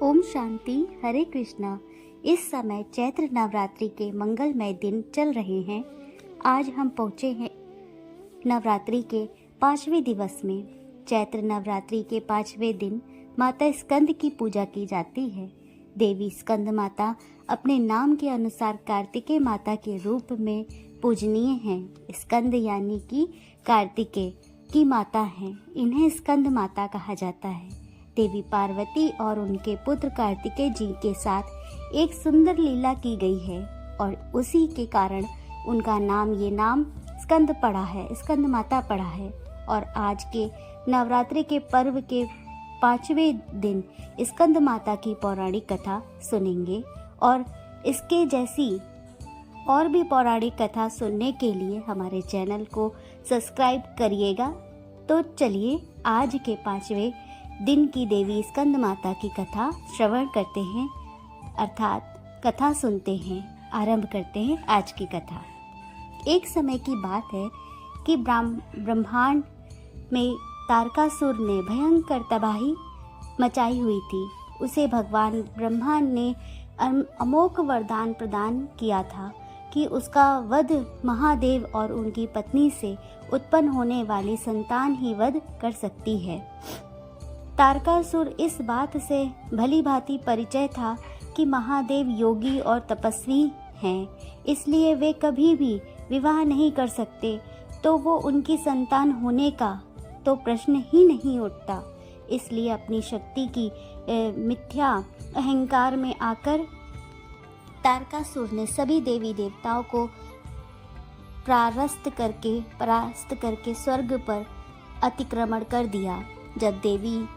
ओम शांति। हरे कृष्णा। इस समय चैत्र नवरात्रि के मंगलमय दिन चल रहे हैं। आज हम पहुँचे हैं नवरात्रि के 5वें दिवस में। चैत्र नवरात्रि के 5वें दिन माता स्कंद की पूजा की जाती है। देवी स्कंद माता अपने नाम के अनुसार कार्तिकेय माता के रूप में पूजनीय हैं। स्कंद यानी कि कार्तिकेय की माता हैं। इन्हें स्कंद माता कहा जाता है। देवी पार्वती और उनके पुत्र कार्तिकेय जी के साथ एक सुंदर लीला की गई है और उसी के कारण उनका नाम स्कंद पड़ा है, स्कंद माता पड़ा है। और आज के नवरात्रि के पर्व के 5वें दिन स्कंद माता की पौराणिक कथा सुनेंगे और इसके जैसी और भी पौराणिक कथा सुनने के लिए हमारे चैनल को सब्सक्राइब करिएगा। तो चलिए आज के 5वें दिन की देवी स्कंद माता की कथा श्रवण करते हैं, अर्थात कथा सुनते हैं। आरंभ करते हैं आज की कथा। एक समय की बात है कि ब्रह्मांड में तारकासुर ने भयंकर तबाही मचाई हुई थी। उसे भगवान ब्रह्मा ने अमोघ वरदान प्रदान किया था कि उसका वध महादेव और उनकी पत्नी से उत्पन्न होने वाली संतान ही वध कर सकती है। तारकासुर इस बात से भली भांति परिचय था कि महादेव योगी और तपस्वी हैं, इसलिए वे कभी भी विवाह नहीं कर सकते, तो वो उनकी संतान होने का तो प्रश्न ही नहीं उठता। इसलिए अपनी शक्ति की मिथ्या अहंकार में आकर तारकासुर ने सभी देवी देवताओं को परास्त करके स्वर्ग पर अतिक्रमण कर दिया। जब देवी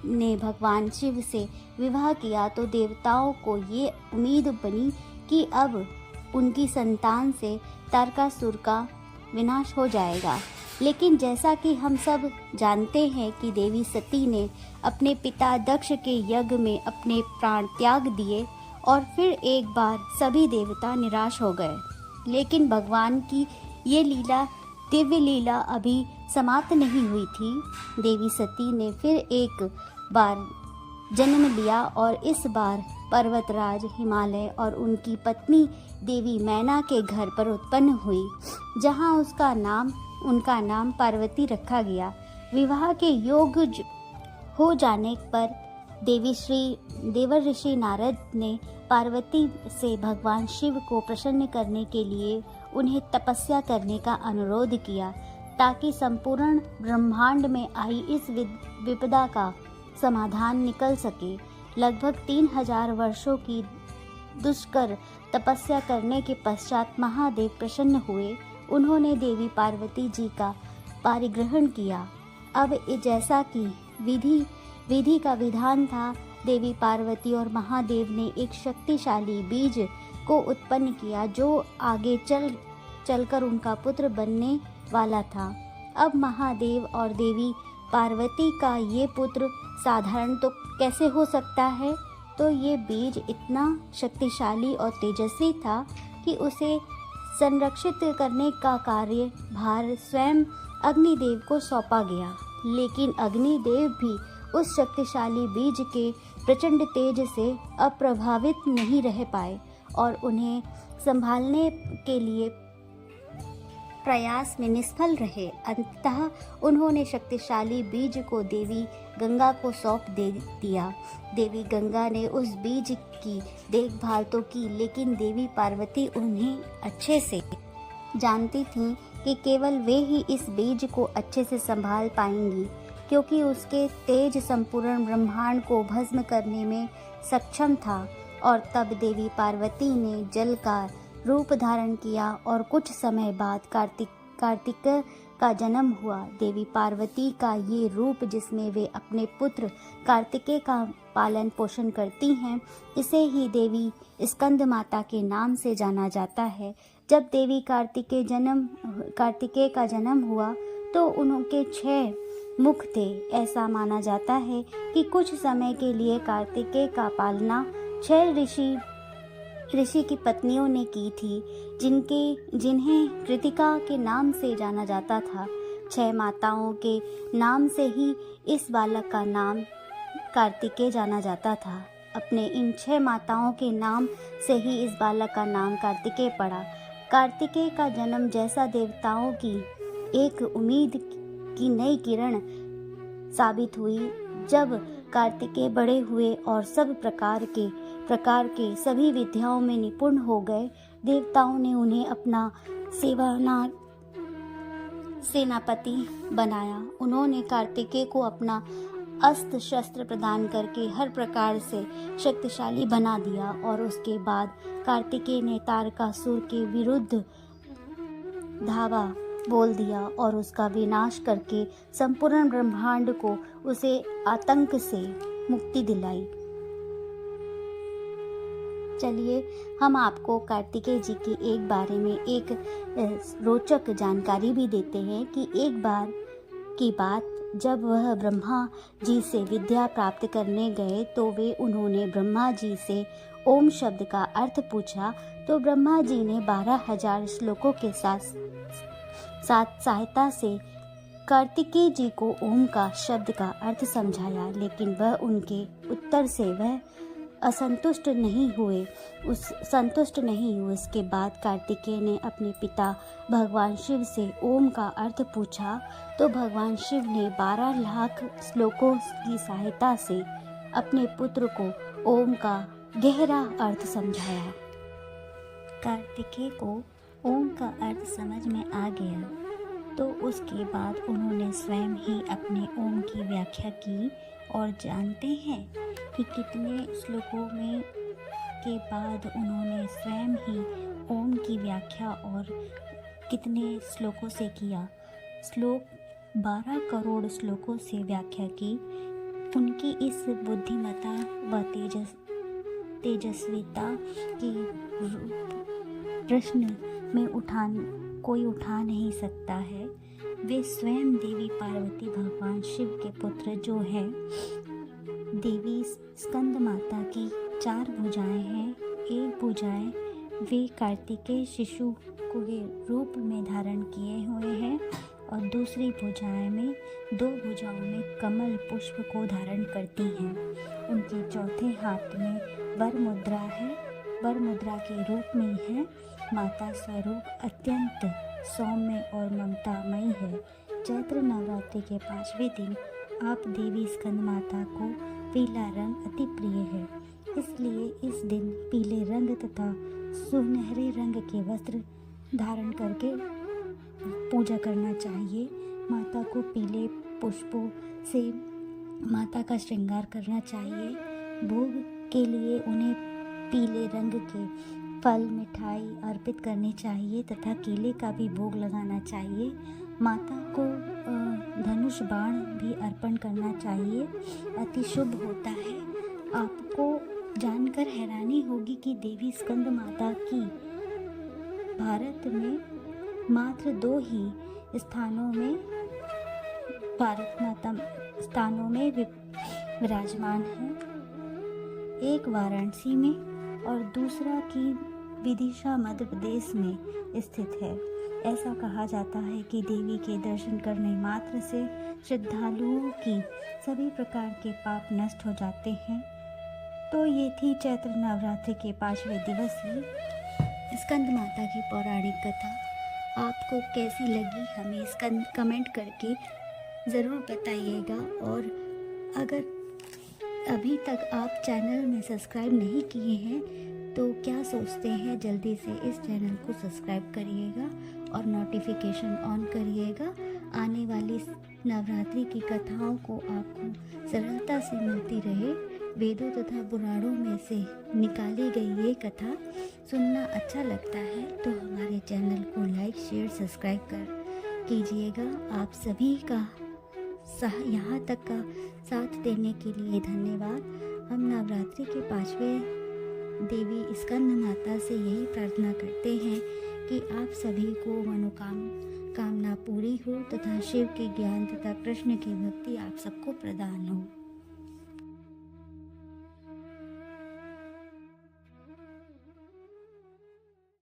ने भगवान शिव से विवाह किया तो देवताओं को ये उम्मीद बनी कि अब उनकी संतान से तारकासुर का विनाश हो जाएगा। लेकिन जैसा कि हम सब जानते हैं कि देवी सती ने अपने पिता दक्ष के यज्ञ में अपने प्राण त्याग दिए और फिर एक बार सभी देवता निराश हो गए। लेकिन भगवान की ये दिव्य लीला अभी समाप्त नहीं हुई थी। देवी सती ने फिर एक बार जन्म लिया और इस बार पर्वतराज हिमालय और उनकी पत्नी देवी मैना के घर पर उत्पन्न हुई, जहां उनका नाम पार्वती रखा गया। विवाह के योग्य हो जाने पर देवर्षि नारद ने पार्वती से भगवान शिव को प्रसन्न करने के लिए उन्हें तपस्या करने का अनुरोध किया, ताकि संपूर्ण ब्रह्मांड में आई इस विपदा का समाधान निकल सके। लगभग 3000 वर्षों की दुष्कर तपस्या करने के पश्चात महादेव प्रसन्न हुए। उन्होंने देवी पार्वती जी का पारिग्रहण किया। अब जैसा कि विधि का विधान था, देवी पार्वती और महादेव ने एक शक्तिशाली बीज को उत्पन्न किया, जो आगे चलकर उनका पुत्र बनने वाला था। अब महादेव और देवी पार्वती का ये पुत्र साधारण तो कैसे हो सकता है, तो ये बीज इतना शक्तिशाली और तेजस्वी था कि उसे संरक्षित करने का कार्य भार स्वयं अग्निदेव को सौंपा गया। लेकिन अग्निदेव भी उस शक्तिशाली बीज के प्रचंड तेज से अप्रभावित नहीं रह पाए और उन्हें संभालने के लिए प्रयास में निष्फल रहे। अंततः उन्होंने शक्तिशाली बीज को देवी गंगा को सौंप दिया। देवी गंगा ने उस बीज की देखभाल तो की, लेकिन देवी पार्वती उन्हें अच्छे से जानती थीं कि केवल वे ही इस बीज को अच्छे से संभाल पाएंगी, क्योंकि उसके तेज संपूर्ण ब्रह्मांड को भस्म करने में सक्षम था। और तब देवी पार्वती ने जल का रूप धारण किया और कुछ समय बाद कार्तिक का जन्म हुआ। देवी पार्वती का ये रूप, जिसमें वे अपने पुत्र कार्तिकेय का पालन पोषण करती हैं, इसे ही देवी स्कंद माता के नाम से जाना जाता है। जब देवी कार्तिकेय का जन्म हुआ तो उनके 6 मुख थे। ऐसा माना जाता है कि कुछ समय के लिए कार्तिकेय का पालना 6 ऋषि की पत्नियों ने की थी, जिन्हें कृतिका के नाम से जाना जाता था। 6 माताओं के नाम से ही इस बालक का नाम कार्तिकेय जाना जाता था। अपने इन 6 माताओं के नाम से ही इस बालक का नाम कार्तिकेय पड़ा। कार्तिकेय का जन्म जैसा देवताओं की एक उम्मीद की नई किरण साबित हुई। जब कार्तिकेय बड़े हुए और सब प्रकार के सभी विद्याओं में निपुण हो गए, देवताओं ने उन्हें अपना सेनापति बनाया। उन्होंने कार्तिकेय को अपना अस्त्र शस्त्र प्रदान करके हर प्रकार से शक्तिशाली बना दिया और उसके बाद कार्तिकेय ने तारकासुर के विरुद्ध धावा बोल दिया और उसका विनाश करके संपूर्ण ब्रह्मांड को उसे आतंक से मुक्ति दिलाई। चलिए हम आपको कार्तिकेय जी के एक बारे में एक रोचक जानकारी भी देते हैं कि एक बार की बात, जब वह ब्रह्मा जी से विद्या प्राप्त करने गए तो उन्होंने ब्रह्मा जी से ओम शब्द का अर्थ पूछा। तो ब्रह्मा जी ने 12,000 श्लोकों के साथ सहायता से कार्तिकेय जी को ओम का शब्द का अर्थ समझाया, लेकिन वह उनके उत्तर से संतुष्ट नहीं हुए। उसके बाद कार्तिकेय ने अपने पिता भगवान शिव से ओम का अर्थ पूछा तो भगवान शिव ने 12 लाख श्लोकों की सहायता से अपने पुत्र को ओम का गहरा अर्थ समझाया। कार्तिकेय को ओम का अर्थ समझ में आ गया तो उसके बाद उन्होंने स्वयं ही अपने ओम की व्याख्या की। और जानते हैं कि कितने श्लोकों में के बाद उन्होंने स्वयं ही ओम की व्याख्या और कितने श्लोकों से किया। 12 करोड़ श्लोकों से व्याख्या की। उनकी इस बुद्धिमत्ता व तेजस्विता की प्रश्न में कोई उठा नहीं सकता है। वे स्वयं देवी पार्वती भगवान शिव के पुत्र जो है। देवी स्कंद माता की 4 भुजाएं हैं। एक भुजाएं वे कार्तिकेय शिशु के रूप में धारण किए हुए हैं और दूसरी भुजाएं में 2 भुजाओं में कमल पुष्प को धारण करती हैं। उनके चौथे हाथ में वर मुद्रा है। वर मुद्रा के रूप में है। माता स्वरूप अत्यंत सौम्य और ममतामयी है। चैत्र नवरात्रि के 5वें दिन आप देवी स्कंद माता को पीला रंग अति प्रिय है, इसलिए इस दिन पीले रंग तथा सुनहरे रंग के वस्त्र धारण करके पूजा करना चाहिए। माता को पीले पुष्पों से माता का श्रृंगार करना चाहिए। भोग के लिए उन्हें पीले रंग के फल मिठाई अर्पित करनी चाहिए तथा केले का भी भोग लगाना चाहिए। माता को धनुष बाण भी अर्पण करना चाहिए, अति शुभ होता है। आपको जानकर हैरानी होगी कि देवी स्कंद माता की भारत में मात्र 2 ही स्थानों में विराजमान है। एक वाराणसी में और दूसरा की विदिशा मध्य प्रदेश में स्थित है। ऐसा कहा जाता है कि देवी के दर्शन करने मात्र से श्रद्धालुओं की सभी प्रकार के पाप नष्ट हो जाते हैं। तो ये थी चैत्र नवरात्रि के 5वें दिवस की स्कंद माता की पौराणिक कथा। आपको कैसी लगी हमें कमेंट करके ज़रूर बताइएगा। और अगर अभी तक आप चैनल में सब्सक्राइब नहीं किए हैं तो क्या सोचते हैं, जल्दी से इस चैनल को सब्सक्राइब करिएगा और नोटिफिकेशन ऑन करिएगा। आने वाली नवरात्रि की कथाओं को आपको सरलता से मिलती रहे। वेदों तथा पुराणों में से निकाली गई ये कथा सुनना अच्छा लगता है तो हमारे चैनल को लाइक शेयर सब्सक्राइब कीजिएगा। आप सभी का यहाँ तक का साथ देने के लिए धन्यवाद। हम नवरात्रि के 5वें देवी स्कंद माता से यही प्रार्थना करते हैं कि आप सभी को कामना पूरी हो तथा शिव के ज्ञान तथा कृष्ण की भक्ति आप सबको प्रदान हो।